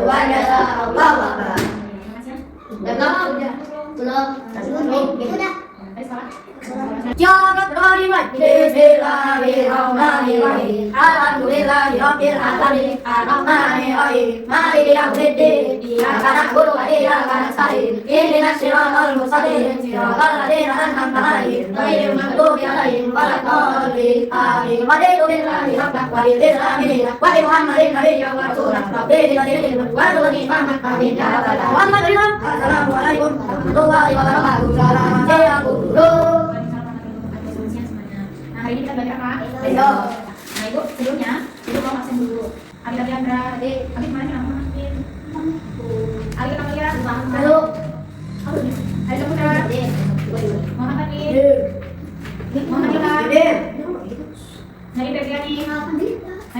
luar biasa. Allahu Akbar. Belum. Sudah. Jangan berlari Bismillahirrahmanirrahim. Alhamdulillahirabbil alamin. Arrahmanirrahim. Maliki yaumiddin. Iyyaka na'budu wa iyyaka nasta'in. Ihdinas siratal mustaqim. Siratal ladzina an'amta 'alaihim ghairil maghdubi 'alaihim waladdallin. Amin. Wa billahi rabban wa bil islami dinan wa bi Muhammadin nabiyyan wa rasulan. Rabbil ladzi wa rzuqni fahman amin ya rabbal alamin. Assalamualaikum warahmatullahi wabarakatuh. Selamat siang guru. Nah, hari ini kita belajar apa? Ayo. Nah, Ibu sebelumnya Ibu mau absen dulu. Abi Andra, Abi kemarin kenapa makin? Abi Kamalia, Halo. Hari Saputra, Muhammad Tadi, Muhammad Yola, Nari Febriani, Nari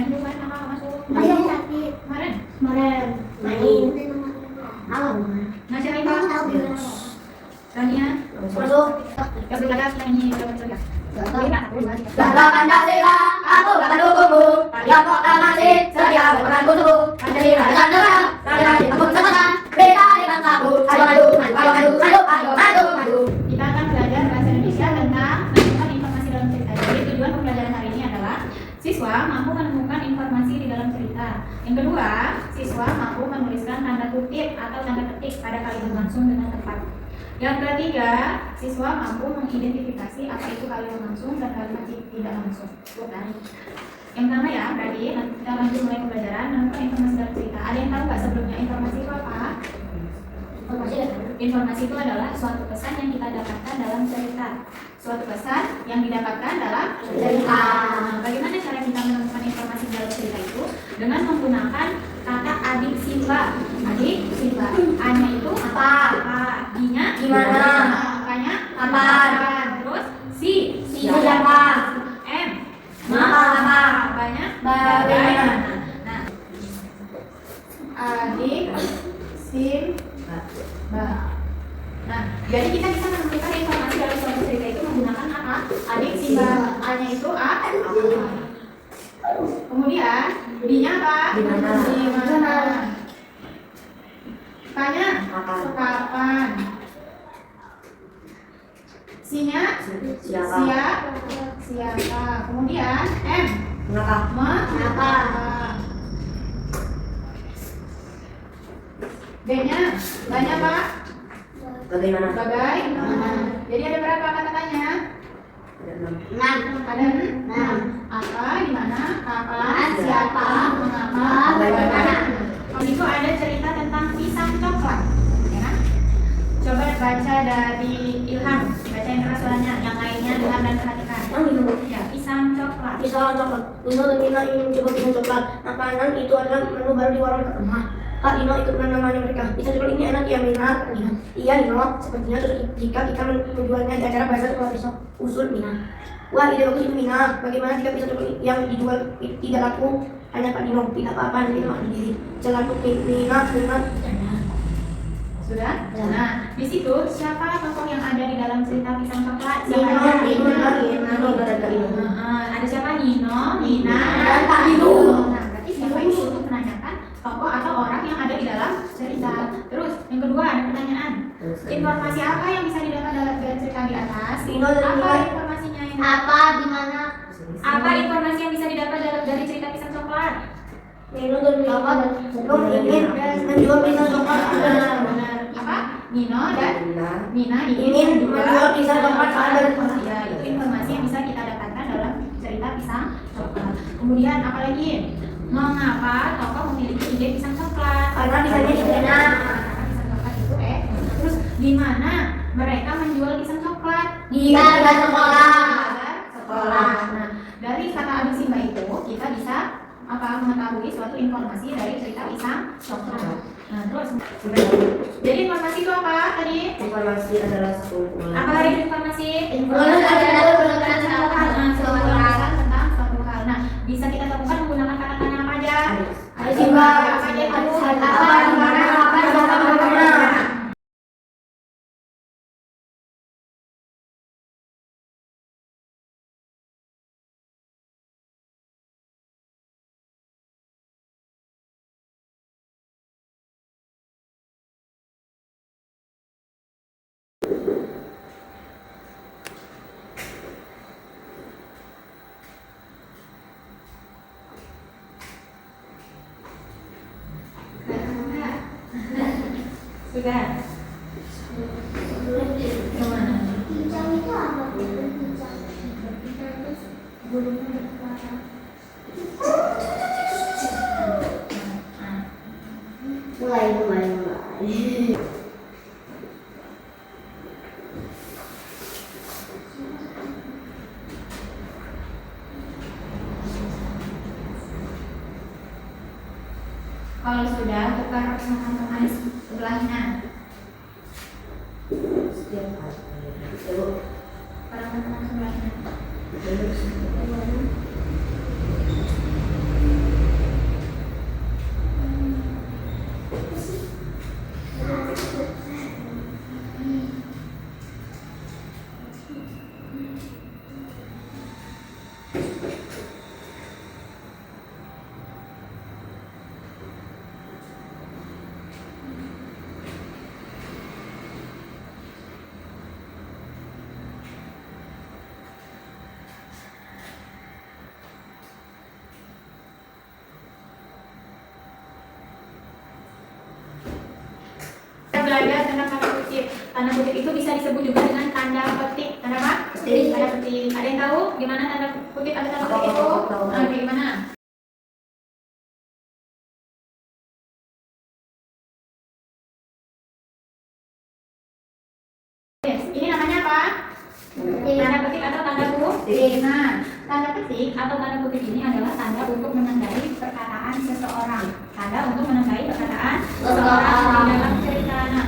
bukan nama masuk. Kemarin? Nasir Aika, Rania, Masuk. Gabriel Lagas, ini Gabriel. Bangga Pancasila, aku akan dukungmu. Yang kau masih setia berperan untukku. Pancasila dengan negara, saya dipun sekolah. Beda dengan kamu. Ayo maju, maju. Kita akan belajar bahasa Indonesia tentang menemukan informasi dalam cerita. Jadi tujuan pembelajaran hari ini adalah siswa mampu menemukan informasi di dalam cerita. Yang kedua, siswa mampu menuliskan tanda kutip atau tanda ketik pada kalimat langsung dengan tepat. Yang ketiga, siswa mampu mengidentifikasi apa itu kalimat langsung dan kalimat tidak langsung. Yang pertama ya, berarti nanti kita lanjut mulai pembelajaran menemukan informasi dalam cerita. Ada yang tahu nggak sebelumnya informasi itu apa? Informasi itu adalah suatu pesan yang kita dapatkan dalam cerita. Suatu pesan yang didapatkan dalam cerita. Nah, bagaimana cara kita menemukan informasi dalam cerita itu? Dengan menggunakan kata adik Simba. Adik Simba. A-nya itu apa? I-nya Gimana? A-nya Apa? Terus si Siapa? M Apa? Banyak Bagaimana? Nah, adik Simba. Nah, jadi kita bisa menemukan informasi dalam suatu cerita itu menggunakan apa? Adik Simba. A-nya itu A. Kemudian B-nya apa? Gimana? K-nya kapan? C-nya siapa? Kemudian M Kenapa? B-nya banyak apa? Bagaimana? Bagaimana? Jadi ada berapa kata-katanya? Ada 6. Apa, di mana, kapan, siapa, mengapa, bagaimana. Itu ada cerita tentang pisang coklat, ya kan? Coba baca dari Ilham, baca yang keras suaranya, yang lainnya dengar dan perhatikan. Ya, pisang coklat. Pisang coklat. Nino dan Nina ingin mencoba pisang coklat. Makanan itu adalah menu baru di warung rumah. Kak Nino ikut menamani mereka. Pisang coklat ini enak ya Mina? Nina. Iya Nino, sepertinya jika kita menjualnya di acara bazar coklat pisang. Usul Mina. Wah ide bagus itu Mina. Bagaimana jika pisang coklat yang dijual tidak laku? Hanya Kak Nino, tidak apa-apa Nino sendiri. Celana Mina. Sudah? Nah, di situ siapa tokoh yang ada di dalam cerita pisang coklat? Nino. Ada siapa? Nino, Nina, Dan Kak Nino. Nah, berarti siapa itu untuk menanyakan tokoh atau orang yang ada di dalam cerita. Terus, yang kedua ada pertanyaan. Informasi apa yang bisa didapat dari cerita di atas? Nino dan Apa Nina. informasinya yang Di mana? Apa informasi yang bisa didapat dari cerita pisang coklat? Nino dan Nina ingin menjual pisang coklat. Benar. Apa? Nino dan Nina Ingin menjual pisang coklat ada. Ya, itu informasi yang bisa kita dapatkan dalam cerita pisang coklat. Kemudian apa lagi? Mengapa tokoh memiliki ide pisang coklat? Karena pisangnya enak. Karena pisang coklat itu Terus di mana mereka menjual pisang coklat? Di bazar sekolah. Sekolah. Nah, dari kata Abi Simba itu kita bisa mengetahui suatu informasi dari cerita pisang coklat. Nah, terus jadi informasi itu apa tadi? Informasi adalah sekumpulan. Apa lagi informasi? Informasi adalah tentang suatu hal. Nah, bisa kita temukan menggunakan kata-kata apa aja? Ada Simba. Apa aja itu? Apa, di mana, apa, siapa, Sudah. Gimana? Pincang itu apa? Pincang terus burungnya bersuara. Mulai. Kalau sudah, tukar sama sebelahnya. Teman-teman sebelahnya. Belajar tentang tanda kutip. Tanda kutip itu bisa disebut juga dengan tanda petik. Tanda apa? Tanda petik. Ada yang tahu gimana tanda kutip atau tanda petik itu? Nah, gimana? Ini namanya apa? Tanda petik atau tanda kutip. Nah, tanda petik atau tanda kutip ini adalah tanda untuk menandai perkataan seseorang. Tanda untuk menandai perkataan seseorang di dalam cerita. Nah,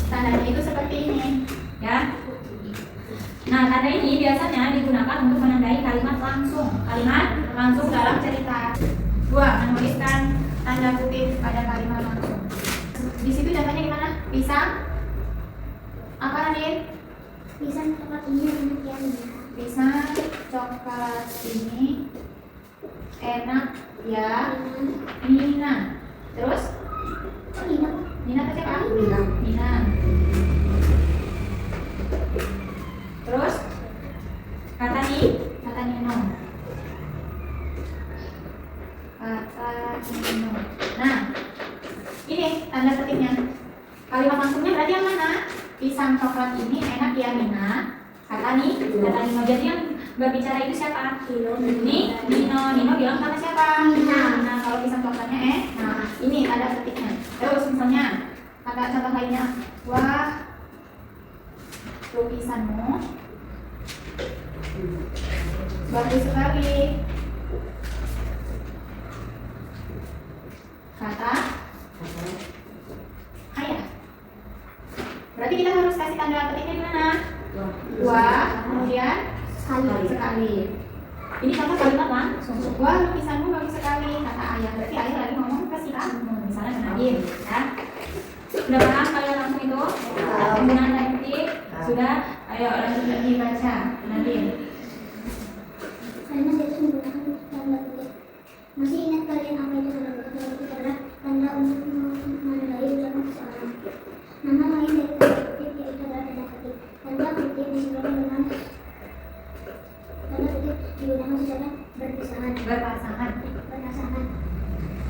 tandanya itu seperti ini, ya. Nah, tanda ini biasanya digunakan untuk menandai kalimat langsung dalam cerita. 2. Menuliskan tanda kutip pada kalimat langsung. Di situ contohnya gimana? Pisang. Apa Nadine? Pisang coklat ini enak ya. Pisang coklat ini enak ya, Nina. Terus? Oh, Nina. Nina itu siapa? Nina. Terus? Kata Nino. Nah, ini tanda petiknya. Kalimat langsungnya berarti yang mana? Pisang coklat ini enak ya Nina. Kata Nino. Jadi yang berbicara itu siapa? Nino. Nino bilang sama siapa? Nina. Nah, kalau pisang coklatnya nah ini tanda petiknya. Terus misalnya kata contoh lainnya, wah lukisanmu bagus sekali. Kata ayah. Berarti kita harus kasih tanda petiknya di mana? Wah, kemudian sekali. Ini contoh kalimat langsung. Wah, lukisanmu bagus sekali, kata ayah. Berarti ayah lagi ngomong ke si kamu, misalnya ke Nadine, ya. Sudah paham kalian langsung itu? Penggunaan tanda petik? Sudah? Ayo lanjut lagi baca, Nadine. Karena saya menggunakan tanda kutip. Masih ingat kalian apa itu tanda kutip? Tanda kutip adalah tanda untuk menandai ucapan seseorang. Nama lain dari tanda kutip yaitu adalah tanda kutip. Tanda kutip digunakan secara berpasangan. Pada saat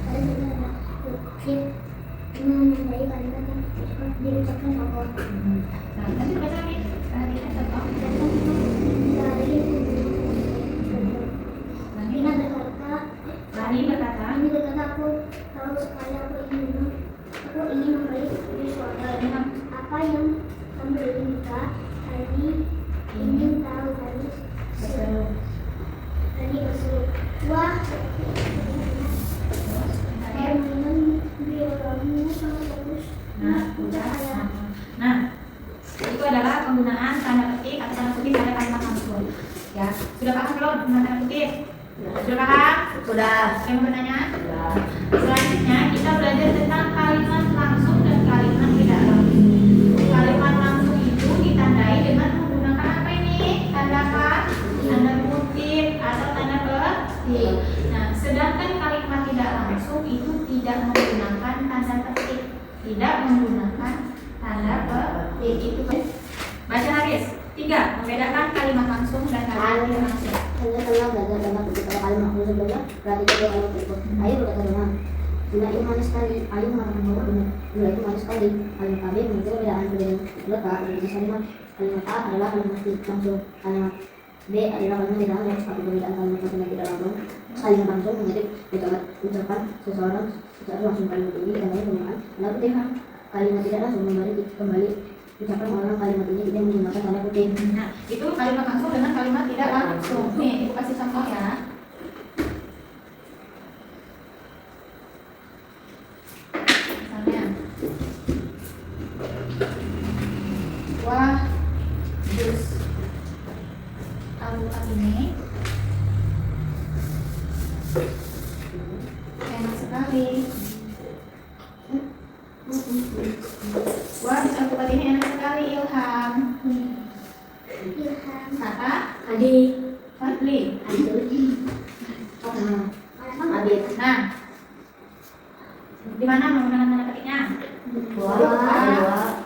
tanda kutip menandai kalimat yang diucapkan tokoh. Nah, nanti baca lagi. Perhatikan contoh. Lani berkata, aku tahu sekali aku ingin membeli sesuatu. Apa yang kamu inginkan? Tadi ingin tahu tadi berseru. Wah, minum bioramu sangat bagus. Nah, itu adalah penggunaan tanda petik atau tanda kutip pada kalimat langsung. Ya, sudah paham belum tentang tanda kutip? Sudah paham? Sudah. Saya mau bertanya? Selanjutnya kita belajar tentang kalimat langsung dan kalimat tidak langsung. Kalimat langsung itu ditandai dengan menggunakan apa ini? Tanda apa? Tanda kutip atau tanda petik. Nah, sedangkan kalimat tidak langsung itu tidak menggunakan tanda petik. Tidak menggunakan tanda petik. Itu baca Haris. 3. Membedakan kalimat langsung dan kalimat tidak langsung. Saya belajar tanda kutip pada kalimat langsung belajar berarti jadi kalau ikut. Ayo berkata dengan Bunda itu manis sekali. Ayu mengatakan bahwa bunda itu manis sekali. Kalimat AB menunjukkan perbedaan letak. Kalimat A adalah kalimat langsung. Kalimat B adalah kalimat tidak langsung. Satu perbedaan kalimat langsung dan tidak langsung. Kalimat langsung menjadi ucapan seseorang secara langsung. Kalimat ini namanya penggunaan tanda kutip. Kalimat tidak langsung kembali ucapan orang. Kalimat ini tidak menggunakan tanda kutip. Nah, itu kalimat langsung dengan kalimat tidak langsung. Nih, ibu kasih contoh ya. Misalnya, wah, jus alpukat ini enak sekali. Wah, jus alpukat ini enak sekali, Ilham. Kata Adi, Fadli. Abid, Nah, di mana menggunakan tanda ketiknya?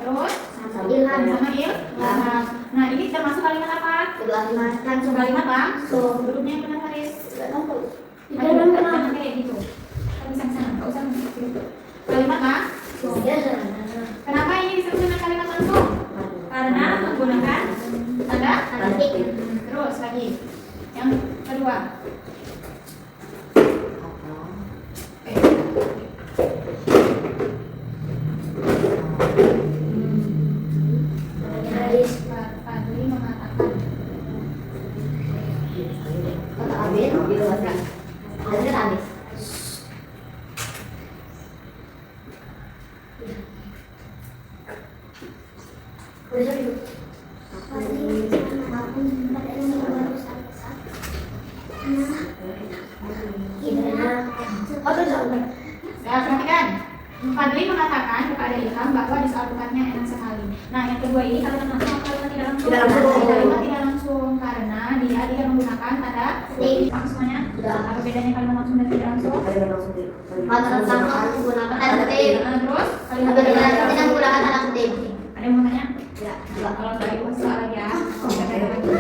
Terus Ilham, sama Ilham. Nah, ini termasuk kalimat apa? langsung Kalimat langsung. Duduknya yang benar Haris. Jangan kayak gitu. Kan bisa sana, nggak usah gitu. Kalimat langsung. Kenapa ini disebut dengan kalimat langsung? Karena menggunakan tanda ketik. Terus lagi. Yang kedua. Fadli mengatakan. Kata Abid, diluaskan. Ada habis. Ya, perhatikan. Fadli mengatakan kepada Ilham bahwa jus alpukatnya enak sekali. Nah, yang kedua ini kalimat langsung atau kalimat tidak langsung? Tidak langsung. Kalimat tidak langsung karena dia tidak menggunakan tanda ketik. Semuanya? Apa bedanya kalimat langsung dan tidak langsung? Kalimat langsung menggunakan tanda kutip. Terus kalimat Tidak menggunakan tanda kutip. ada yang mau tanya? Ya. Kalau nggak ibu soal lagi ya. Kita tanya lagi.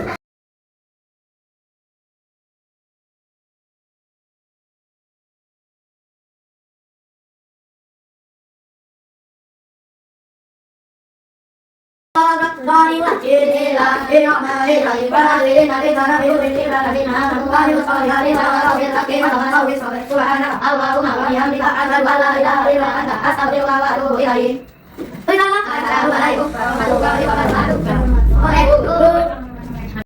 Allahumma